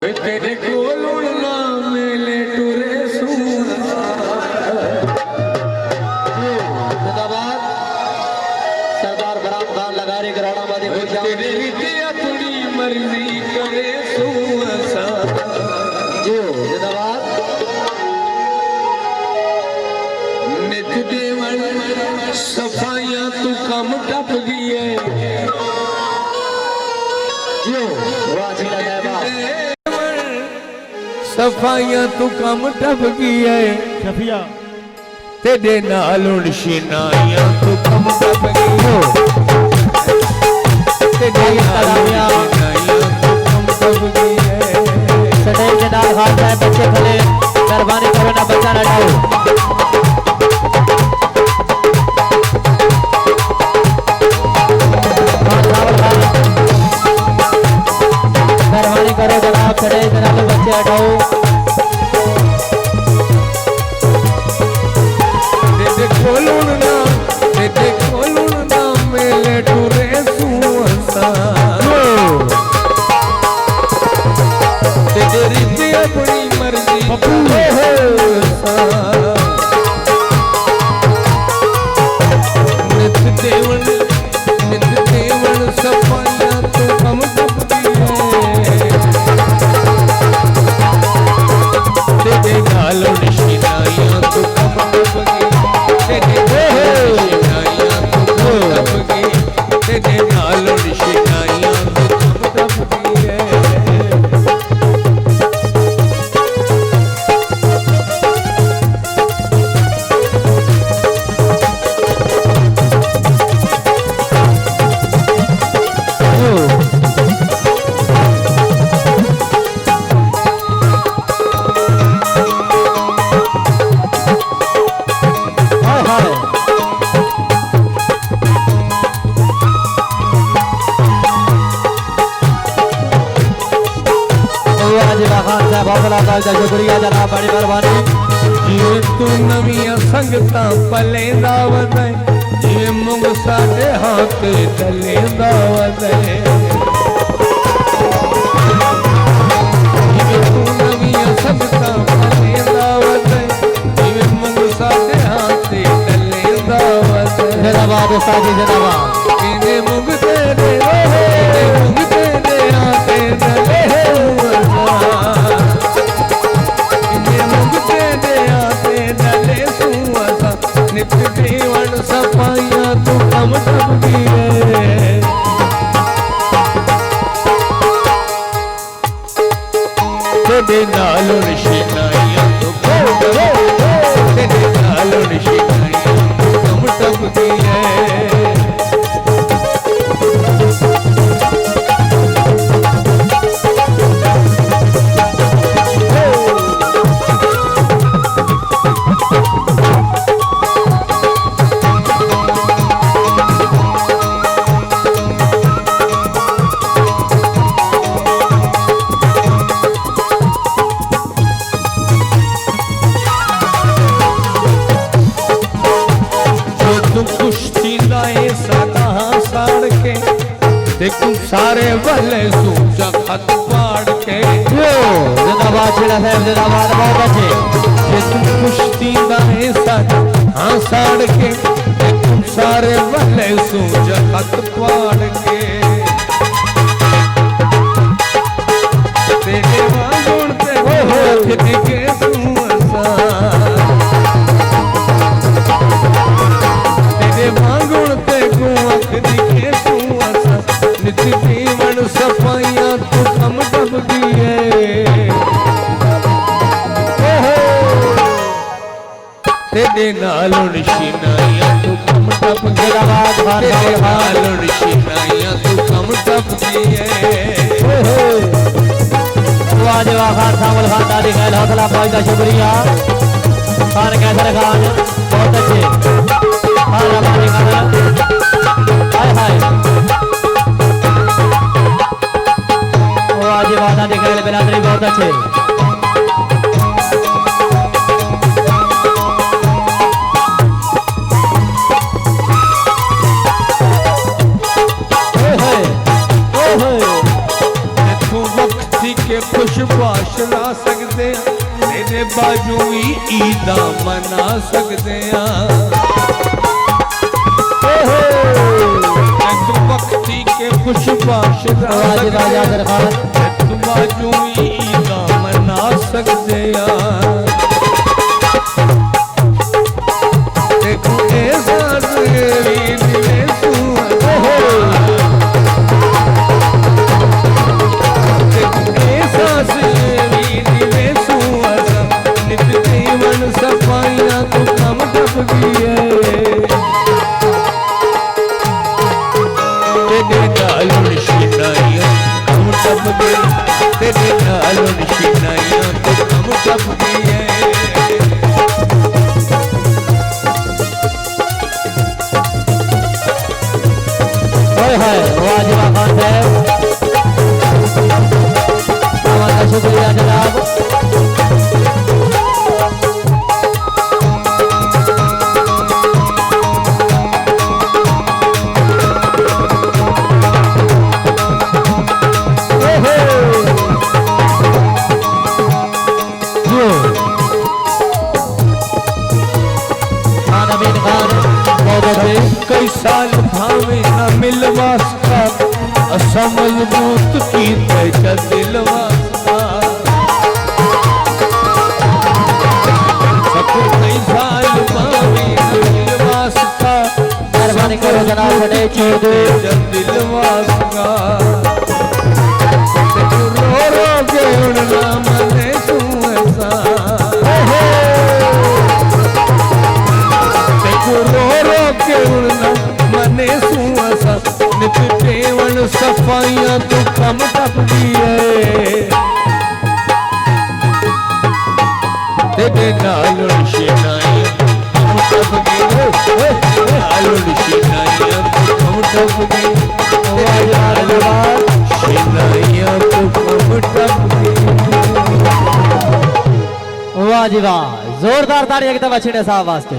तेरे कोल ना मिले टुरे जिंदाबाद सरदार बराम खान लगारी कराना वादी तेरे रीते अपनी मर्जी करे जी जिंदाबाद नित देवल सफाइयां तू कम टप गई है जी वाह जी सफाइयां तू कम टप गई है शफिया तेरे नाल निशानियां तू कम टप गई हो तेरे नाल निशानियां तू कम टप गई है सदैव जनाब खान साहब बच्चे खले मेहरबानी करो ना बच्चा ना डालो मेहरबानी करो जनाब सदैव जनाब बच्चे हटाओ तेरे खोलून ना मेले टुरे सुअसा तेरे रीति अपनी मर्जी नित देवन सफाइयां तो कम टपकी है तेरे नाल निशानियां तो कम टपकी तेरे निशानियां तो कम टपकी तेरे नाल निशानियां तो कम टपकी है शुक्रिया जनाब बड़ी मेहरबानी जिवे तू नवियां संगतां पलेंदा वदे जिवे मुंग साडे हाथ डलेंदा वदे जिवे तू नवियां संगतां पलेंदा वदे जिवे मुंग साडे हाथ डलेंदा वदे जिंदाबाद उस्ताद जी जिंदाबाद इने मुंग तेरे रोहे मुंग तेरे हाथ डले नित देवन सफाइयां तू कम टपकी है तेरे नाल निशानियां तू तेरे नाल निशानियां तू कम टपकी है सारे वाले सूचा खत पाड़ के जिंदाबाद शेरा साहब जिंदाबाद बहुत अच्छे ये तुम कुश्ती दाए साथ हाँ साड़ के ये तुम सारे वाले सूचा खत पाड़ के तेरे वांगुण ते रख के सुअसा तेरे वांगुण ते रख के सुअसा नित देवन सफाइयां तू कम टपकी है तेरे नाल निशानियां तू कम टपकी तेरे नाल निशानियां तू कम टपकी है वाजवा खान सामल खान दादी खैल हौसला फौज का शुक्रिया खान कैसर खान बहुत अच्छे खान रबानी खान हाय हाय वाजवा दादी खैल बिरादरी बहुत अच्छे खुशबू ਵਿਸ਼ਵਾਸ ਲਾ ਸਕਦੇ ਆ ਤੇਰੇ ਬਾਝੋਂ ਵੀ ਈਦਾਂ ਮਨਾ ਸਕਦੇ ਆ ਤੂੰ ਬਖਤੀ ਕੇ ਵਿਸ਼ਵਾਸ ਲਾ वाजी वाह यासर खान ਤੂੰ ਬਾਝੋਂ ਵੀ ਈਦਾਂ ਮਨਾ ਸਕਦੇ ਆ ਦੇਖੋ ਇਹ ਸਾਜ਼ ਵੀ ਦਿਲੇ ਸੂਆ सफाइयां तो कम टप गई है तेरे नालों शिनाइयां कम टप गई तेरे नालों शिनाइयां तो कम टप गई है हाय वाजी वाह खान साहब हमारा शुक्रिया जनाब कई साल भावे न मिलवासका असा मजबूत की तेजा दिलवासका कई साल भावे न मिलवासका मेहरबानी करो जनाब बड़े चोदे दिलवासका रो रो के उड़ना मने तू ऐसा रो रो के उड़ना मने सुआसा निपटेवन सफाइयां तो कम टप गई है तेरे नालों शिनाइयां कम टप गई नालों शिनाइयां तो कम टप गई शिनाइयां तो कम टप गई वाह जी वाह जोरदार ताड़ी एक दफा छिड़े साहब वास्ते।